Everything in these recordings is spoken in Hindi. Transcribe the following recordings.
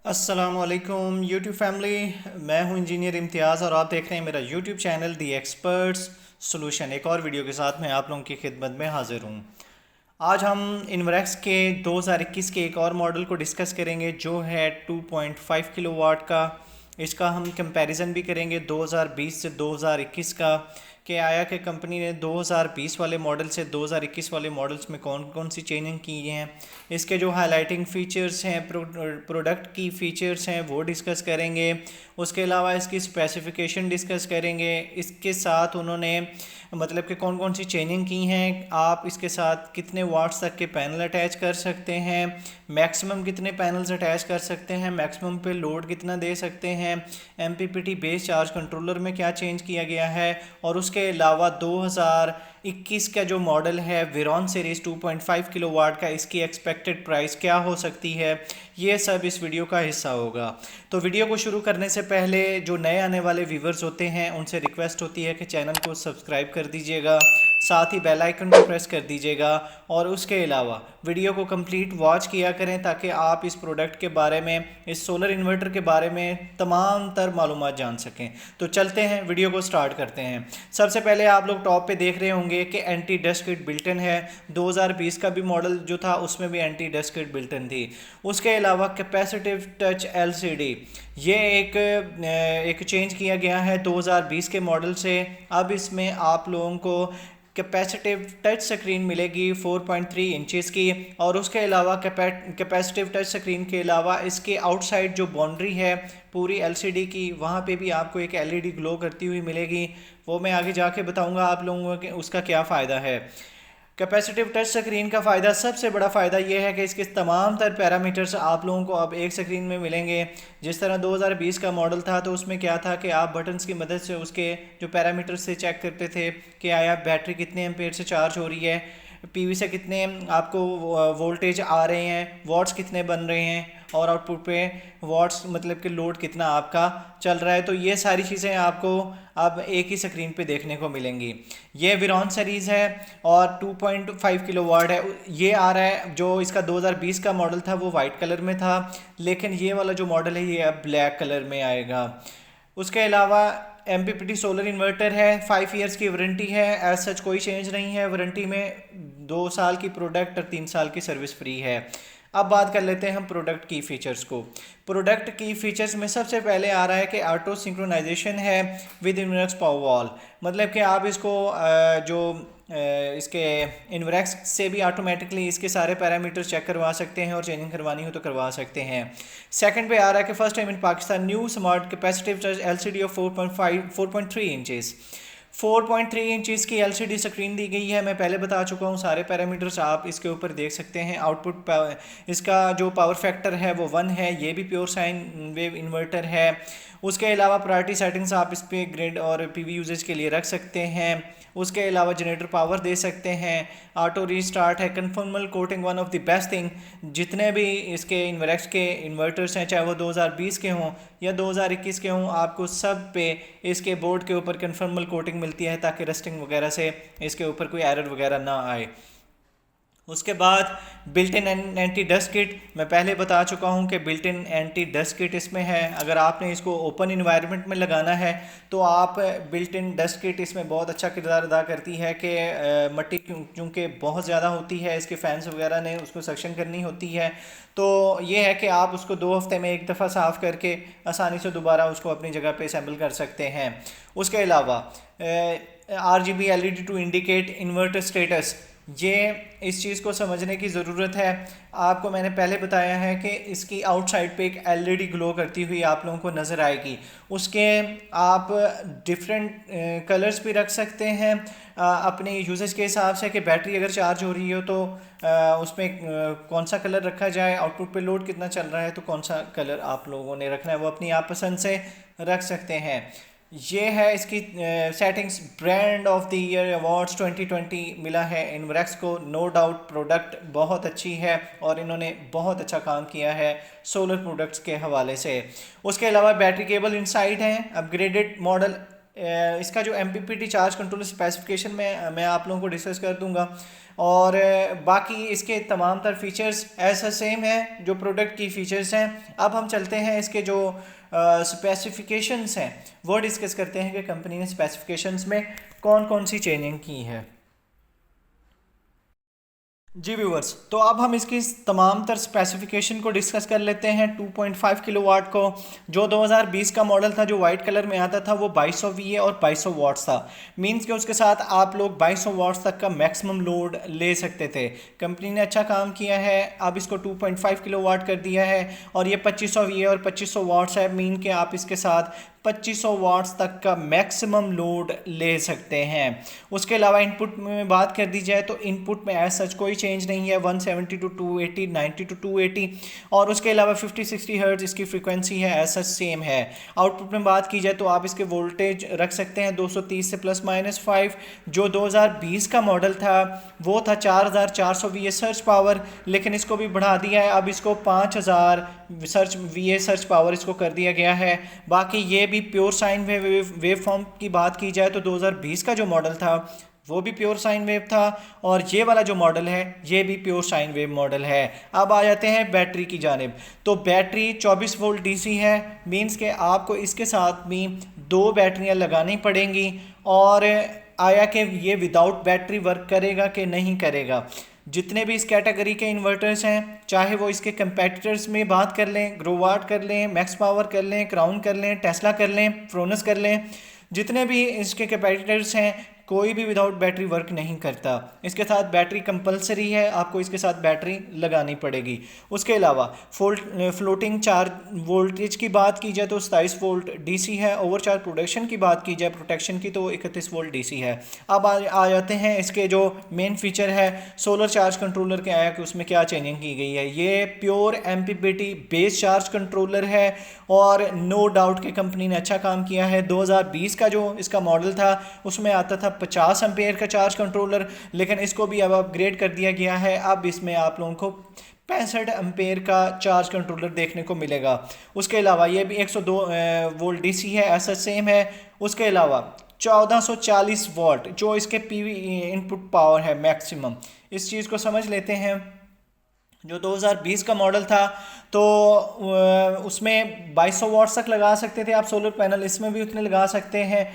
अस्सलामुअलैकुम यूट्यूब फैमिली। मैं हूं इंजीनियर इम्तियाज़ और आप देख रहे हैं मेरा यूट्यूब चैनल दी एक्सपर्ट्स सॉल्यूशन। एक और वीडियो के साथ मैं आप लोगों की खिदमत में हाज़िर हूं। आज हम इनवरेक्स के 2021 के एक और मॉडल को डिस्कस करेंगे जो है 2.5 किलोवाट का। इसका हम कंपैरिजन भी करेंगे 2020 से 2021 का, कि आया कि कंपनी ने 2020 वाले मॉडल से 2021 वाले मॉडल्स में कौन कौन सी चेंजिंग की हैं। इसके जो हाईलाइटिंग फ़ीचर्स हैं, प्रोडक्ट की फ़ीचर्स हैं वो डिस्कस करेंगे। उसके अलावा इसकी स्पेसिफिकेशन डिस्कस करेंगे। इसके साथ उन्होंने मतलब कि कौन कौन सी चेंजिंग की हैं, आप इसके साथ कितने वाट्स तक के पैनल अटैच कर सकते हैं, मैक्सिमम कितने पैनल्स अटैच कर सकते हैं, मैक्सिमम पे लोड कितना दे सकते हैं, एमपीपीटी बेस चार्ज कंट्रोलर में क्या चेंज किया गया है, और उसके अलावा 2021 का जो मॉडल है वेरॉन सीरीज़ 2.5 किलोवाट का, इसकी एक्सपेक्टेड प्राइस क्या हो सकती है, ये सब इस वीडियो का हिस्सा होगा। तो वीडियो को शुरू करने से पहले जो नए आने वाले व्यूवर्स होते हैं उनसे रिक्वेस्ट होती है कि चैनल को सब्सक्राइब कर दीजिएगा, साथ ही बेल आइकन को प्रेस कर दीजिएगा, और उसके अलावा वीडियो को कंप्लीट वॉच किया करें ताकि आप इस प्रोडक्ट के बारे में, इस सोलर इन्वर्टर के बारे में तमाम तर मालूमात जान सकें। तो चलते हैं, वीडियो को स्टार्ट करते हैं। सबसे पहले आप लोग टॉप पे देख रहे होंगे कि anti dust kit built in है। 2020 का भी मॉडल जो था उसमें भी anti dust kit built in थी। उसके अलावा कैपेसिटिव टच एलसीडी, ये एक चेंज किया गया है 2020 के मॉडल से। अब इसमें आप लोगों को कैपेसिटिव टच स्क्रीन मिलेगी 4.3 इंचेस की, और उसके अलावा कैपेसिटिव टच स्क्रीन के अलावा इसके आउटसाइड जो बाउंड्री है पूरी एलसीडी की, वहाँ पे भी आपको एक एलईडी ग्लो करती हुई मिलेगी। वो मैं आगे जाके बताऊंगा आप लोगों को उसका क्या फ़ायदा है। कैपेसिटिव टच स्क्रीन का फ़ायदा, सबसे बड़ा फ़ायदा यह है कि इसके तमाम तर पैरामीटर्स आप लोगों को अब एक स्क्रीन में मिलेंगे। जिस तरह 2020 का मॉडल था तो उसमें क्या था कि आप बटन्स की मदद से उसके जो पैरामीटर्स से चेक करते थे कि आया बैटरी कितने एम्पेयर से चार्ज हो रही है, पीवी से कितने आपको वोल्टेज आ रहे हैं, वॉट्स कितने बन रहे हैं, और आउटपुट पे वॉट्स मतलब कि लोड कितना आपका चल रहा है। तो ये सारी चीज़ें आपको अब एक ही स्क्रीन पे देखने को मिलेंगी। ये विरॉन सीरीज़ है और 2.5 किलोवाट है। ये आ रहा है, जो इसका 2020 का मॉडल था वो वाइट कलर में था, लेकिन ये वाला जो मॉडल है ये अब ब्लैक कलर में आएगा। उसके अलावा एमपीपीटी सोलर इन्वर्टर है, 5 ईयर्स की वारंटी है। एज सच कोई चेंज नहीं है वारंटी में, 2 साल की प्रोडक्ट और 3 साल की सर्विस फ्री है। अब बात कर लेते हैं हम प्रोडक्ट की फ़ीचर्स को। प्रोडक्ट की फ़ीचर्स में सबसे पहले आ रहा है कि ऑटो सिंक्रोनाइजेशन है विद इनवर्क्स पावर वॉल। मतलब कि आप इसको इसके इनवर्क्स से भी ऑटोमेटिकली इसके सारे पैरामीटर्स चेक करवा सकते हैं, और चेंजिंग करवानी हो तो करवा सकते हैं। सेकंड पे आ रहा है कि first time in Pakistan new smart capacitive touch LCD of 4.3 inches. 4.3 inches की एलसीडी स्क्रीन दी गई है। मैं पहले बता चुका हूँ, सारे पैरामीटर्स आप इसके ऊपर देख सकते हैं। आउटपुट इसका जो पावर फैक्टर है वो 1 है। ये भी प्योर साइन वेव इन्वर्टर है। उसके अलावा प्रायोरिटी सेटिंग्स आप इस पर ग्रिड और पीवी यूजेज के लिए रख सकते हैं। उसके अलावा जनरेटर पावर दे सकते हैं। ऑटो रीस्टार्ट है। Conformal coating, one of the best thing. जितने भी इसके इन्वर्क्स के इन्वर्टर्स हैं, चाहे वो 2020 के हों या 2021 के हों, आपको सब पे इसके बोर्ड के ऊपर कन्फर्मल कोटिंग मिलती है ताकि रस्टिंग वगैरह से इसके ऊपर कोई एरर वगैरह ना आए। उसके बाद built in anti dust kit, मैं पहले बता चुका हूं कि built in anti dust kit इसमें है। अगर आपने इसको ओपन इन्वायरमेंट में लगाना है तो आप बिल्ट इन डस्ट किट इसमें बहुत अच्छा किरदार अदा करती है कि मट्टी चूँकि बहुत ज़्यादा होती है, इसके फैंस वगैरह ने उसको सक्शन करनी होती है। तो ये है कि आप उसको 2 हफ्ते में एक दफ़ा साफ़ करके आसानी से दोबारा उसको अपनी जगह पे असेंबल कर सकते हैं। उसके अलावा RGB LED to indicate inverter status, ये इस चीज़ को समझने की ज़रूरत है। आपको मैंने पहले बताया है कि इसकी आउटसाइड पे एक एलईडी ग्लो करती हुई आप लोगों को नज़र आएगी। उसके आप डिफरेंट कलर्स भी रख सकते हैं अपने यूजेज के हिसाब से, कि बैटरी अगर चार्ज हो रही हो तो उसमें कौन सा कलर रखा जाए, आउटपुट पे लोड कितना चल रहा है तो कौन सा कलर आप लोगों ने रखना है, वो अपनी आप पसंद से रख सकते हैं। ये है इसकी settings. Brand of the year awards 2020 मिला है इनवरेक्स को। नो डाउट प्रोडक्ट बहुत अच्छी है और इन्होंने बहुत अच्छा काम किया है सोलर प्रोडक्ट्स के हवाले से। उसके अलावा बैटरी केबल इनसाइड है, अपग्रेडेड मॉडल इसका जो MPPT चार्ज कंट्रोलर स्पेसिफिकेशन में मैं आप लोगों को डिस्कस कर दूंगा। और बाकी इसके तमाम तर फीचर्स ऐसा सेम है जो प्रोडक्ट की फ़ीचर्स हैं। अब हम चलते हैं इसके जो स्पेसिफिकेशंस हैं वो डिस्कस करते हैं कि कंपनी ने स्पेसिफिकेशंस में कौन कौन सी चेंजिंग की है। जी व्यूवर्स, तो अब हम इसकी तमाम तर स्पेसिफिकेशन को डिस्कस कर लेते हैं। 2.5 किलोवाट को जो 2020 का मॉडल था, जो वाइट कलर में आता था, वो 2200 VA और 2200 वाट्स था। मींस कि उसके साथ आप लोग 2200 वाट्स तक का मैक्सिमम लोड ले सकते थे। कंपनी ने अच्छा काम किया है, अब इसको 2.5 किलोवाट कर दिया है और ये 2500 VA और 2500 वाट्स है। मीन कि आप इसके साथ 2500 वाट्स तक का मैक्सिमम लोड ले सकते हैं। उसके अलावा इनपुट में बात कर दी जाए तो इनपुट में एज सच कोई चेंज नहीं है। 170 टू 280, 90 टू 280 और उसके अलावा 50-60 हर्ट्ज इसकी फ्रीक्वेंसी है, एज सच सेम है। आउटपुट में बात की जाए तो आप इसके वोल्टेज रख सकते हैं 230 से +-5। जो 2020 का मॉडल था वो था 4400 VA सर्च पावर, लेकिन इसको भी बढ़ा दिया है। अब इसको 5000 VA सर्च पावर इसको कर दिया गया है। बाकी ये भी प्योर साइन वेव फॉर्म की बात की जाए तो 2020 का जो मॉडल था वो भी प्योर साइन वेव था और ये वाला जो मॉडल है ये भी प्योर साइन वेव मॉडल है। अब आ जाते हैं बैटरी की जानिब। तो बैटरी 24 वोल्ट DC है। मींस के आपको इसके साथ भी 2 बैटरियां लगानी पड़ेंगी। और आया कि ये विदाउट बैटरी वर्क करेगा कि नहीं करेगा। जितने भी इस कैटेगरी के इन्वर्टर्स हैं, चाहे वो इसके कंपेटिटर्स में बात कर लें, ग्रोवाट कर लें, मैक्स पावर कर लें, क्राउन कर लें, टेस्ला कर लें, फ्रोनस कर लें, जितने भी इसके कंपेटिटर्स हैं, कोई भी विदाउट बैटरी वर्क नहीं करता। इसके साथ बैटरी कंपलसरी है, आपको इसके साथ बैटरी लगानी पड़ेगी। उसके अलावा फ्लोटिंग चार्ज वोल्टेज की बात की जाए तो 27 वोल्ट DC है। ओवरचार्ज प्रोटेक्शन की बात की जाए प्रोटेक्शन की तो 31 वोल्ट DC है। अब आ जाते हैं इसके जो मेन फीचर है सोलर चार्ज कंट्रोलर के, आया कि उसमें क्या चेंजिंग की गई है। ये pure MPPT base charge controller है और नो डाउट कि कंपनी ने अच्छा काम किया है। 2020 का जो इसका मॉडल था उसमें आता था 50 एम्पेयर का चार्ज कंट्रोलर, लेकिन इसको भी अब अपग्रेड कर दिया गया है। अब इसमें आप लोगों को 65 एम्पेयर का चार्ज कंट्रोलर देखने को मिलेगा। उसके अलावा ये भी 102 वोल्ट DC है, ऐसा सेम है। उसके अलावा 1440 वॉट जो इसके PV इनपुट पावर है मैक्सिमम, इस चीज़ को समझ लेते हैं। जो 2020 का मॉडल था तो उसमें 2200 वाट्स तक लगा सकते थे आप सोलर पैनल, इसमें भी उतने लगा सकते हैं।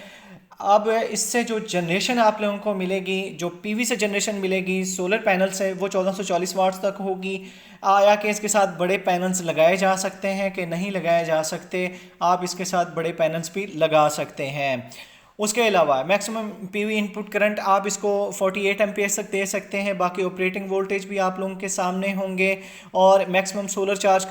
अब इससे जो जनरेशन आप लोगों को मिलेगी, जो PV से जनरेशन मिलेगी सोलर पैनल से, वो 1440 वाट्स तक होगी। आया कि इसके साथ बड़े पैनल्स लगाए जा सकते हैं कि नहीं लगाए जा सकते, आप इसके साथ बड़े पैनल्स भी लगा सकते हैं। उसके अलावा मैक्सिमम PV इनपुट करंट आप इसको 48 एम्पेयर तक दे सकते हैं। बाकी ऑपरेटिंग वोल्टेज भी आप लोगों के सामने होंगे और मैक्सिमम सोलर चार्ज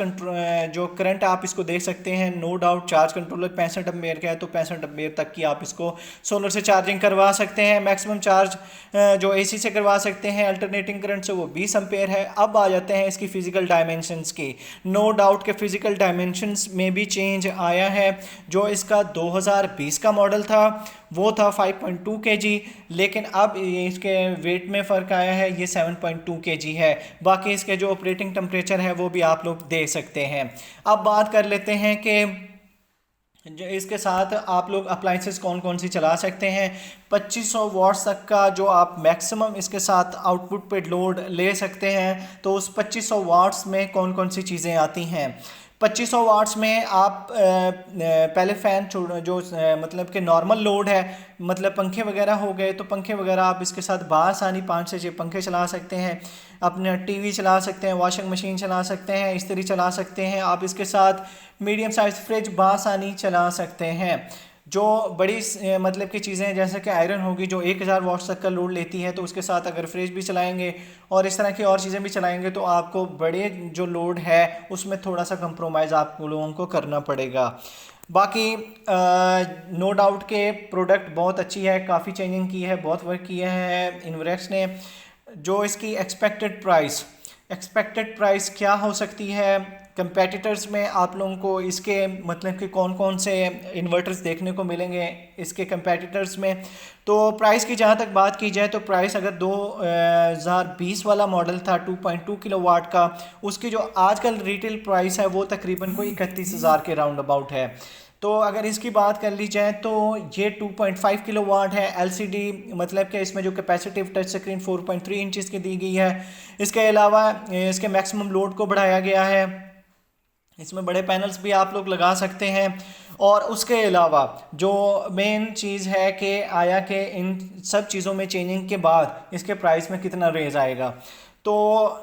जो करंट आप इसको दे सकते हैं। No doubt charge controller 65 ampere का है तो 65 एम्पेयर तक की आप इसको सोलर से चार्जिंग करवा सकते हैं। मैक्सिमम चार्ज जो AC से करवा सकते हैं अल्टरनेटिंग करंट से, वो 20 एम्पेयर है। अब आ जाते हैं इसकी फिजिकल डायमेंशंस की। नो डाउट के फिजिकल डायमेंशंस में भी चेंज आया है। जो इसका 2020 का मॉडल था वो था 5.2 kg, लेकिन अब इसके वेट में फ़र्क आया है, ये 7.2 kg है। बाकी इसके जो ऑपरेटिंग टेम्परेचर है वो भी आप लोग देख सकते हैं। अब बात कर लेते हैं कि जो इसके साथ आप लोग अप्लाइंसेस कौन कौन सी चला सकते हैं। 2500 वाट्स तक का जो आप मैक्सिमम इसके साथ आउटपुट पे लोड ले सकते हैं। तो उस 2500 वाट्स में कौन कौन सी चीज़ें आती हैं। 2500 वाट्स में आप पहले फ़ैन जो मतलब कि नॉर्मल लोड है, मतलब पंखे वगैरह हो गए, तो पंखे वगैरह आप इसके साथ बासानी 5 से 6 पंखे चला सकते हैं। अपने TV चला सकते हैं, वॉशिंग मशीन चला सकते हैं, इस्त्री चला सकते हैं। आप इसके साथ मीडियम साइज फ्रिज बासानी चला सकते हैं। जो बड़ी मतलब की चीज़ें हैं जैसे कि आयरन होगी जो 1000 वाट्स तक का लोड लेती है, तो उसके साथ अगर फ्रिज भी चलाएंगे और इस तरह की और चीज़ें भी चलाएंगे तो आपको बड़े जो लोड है उसमें थोड़ा सा कंप्रोमाइज़ आप लोगों को करना पड़ेगा। बाकी नो डाउट के प्रोडक्ट बहुत अच्छी है, काफ़ी चेंजिंग की है, बहुत वर्क किया है इन्वरेक्स ने। जो इसकी एक्सपेक्टेड प्राइस क्या हो सकती है कंपेटिटर्स में, आप लोगों को इसके मतलब कि कौन कौन से इन्वर्टर्स देखने को मिलेंगे इसके कंपेटिटर्स में। तो प्राइस की जहाँ तक बात की जाए तो प्राइस अगर 2020 वाला मॉडल था 2.2 किलोवाट का, उसकी जो आजकल रिटेल प्राइस है वो तकरीबन कोई 31,000 के राउंड अबाउट है। तो अगर इसकी बात कर ली जाए तो ये 2.5 किलोवाट है। एलसीडी मतलब कि इसमें जो कैपेसिटिव टच स्क्रीन 4.3 इंचज़ की दी गई है। इसके अलावा इसके मैक्सिमम लोड को बढ़ाया गया है। इसमें बड़े पैनल्स भी आप लोग लगा सकते हैं। और उसके अलावा जो मेन चीज़ है कि आया कि इन सब चीज़ों में चेंजिंग के बाद इसके प्राइस में कितना रेज आएगा। तो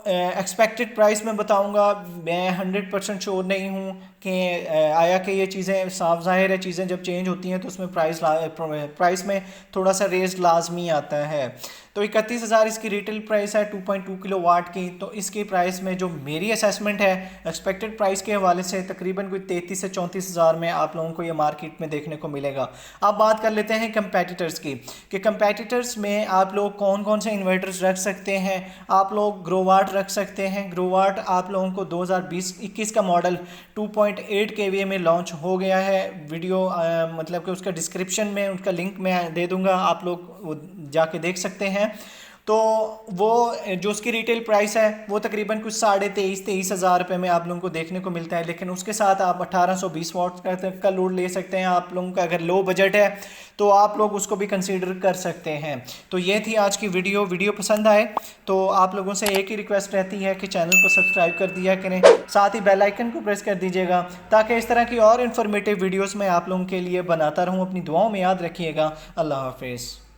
एक्सपेक्टेड प्राइस मैं बताऊंगा, मैं 100% श्योर नहीं हूँ कि आया कि ये चीज़ें साफ ज़ाहिर है, चीज़ें जब चेंज होती हैं तो उसमें प्राइस में थोड़ा सा रेज लाजमी आता है। तो 31,000 इसकी रिटेल प्राइस है 2.2 किलोवाट की। तो इसकी प्राइस में जो मेरी असेसमेंट है एक्सपेक्टेड प्राइस के हवाले से तकरीबन कोई 33 से 34,000 में आप लोगों को ये मार्केट में देखने को मिलेगा। अब बात कर लेते हैं कंपेटिटर्स की कि कंपेटिटर्स में आप लोग कौन कौन से इन्वर्टर्स रख सकते हैं। आप लोग ग्रोवाट रख सकते हैं। ग्रोवाट आप लोगों को 2020-21 का मॉडल 2.8 kVA में लॉन्च हो गया है। वीडियो मतलब कि उसका डिस्क्रिप्शन में उसका लिंक मैं दे दूंगा, आप लोग जाके देख सकते हैं। तो वो जो उसकी रिटेल प्राइस है वो तकरीबन कुछ 23,000 हज़ार रुपये में आप लोगों को देखने को मिलता है। लेकिन उसके साथ आप 1820 वाट का लोड ले सकते हैं। आप लोगों का अगर लो बजट है तो आप लोग उसको भी कंसीडर कर सकते हैं। तो ये थी आज की वीडियो पसंद आए तो आप लोगों से एक ही रिक्वेस्ट रहती है कि चैनल को सब्सक्राइब कर दिया करें, साथ ही बेल आइकन को प्रेस कर दीजिएगा ताकि इस तरह की और इन्फॉर्मेटिव वीडियोस मैं आप लोगों के लिए बनाता रहूं। अपनी दुआओं में याद रखिएगा। अल्लाह हाफिज़।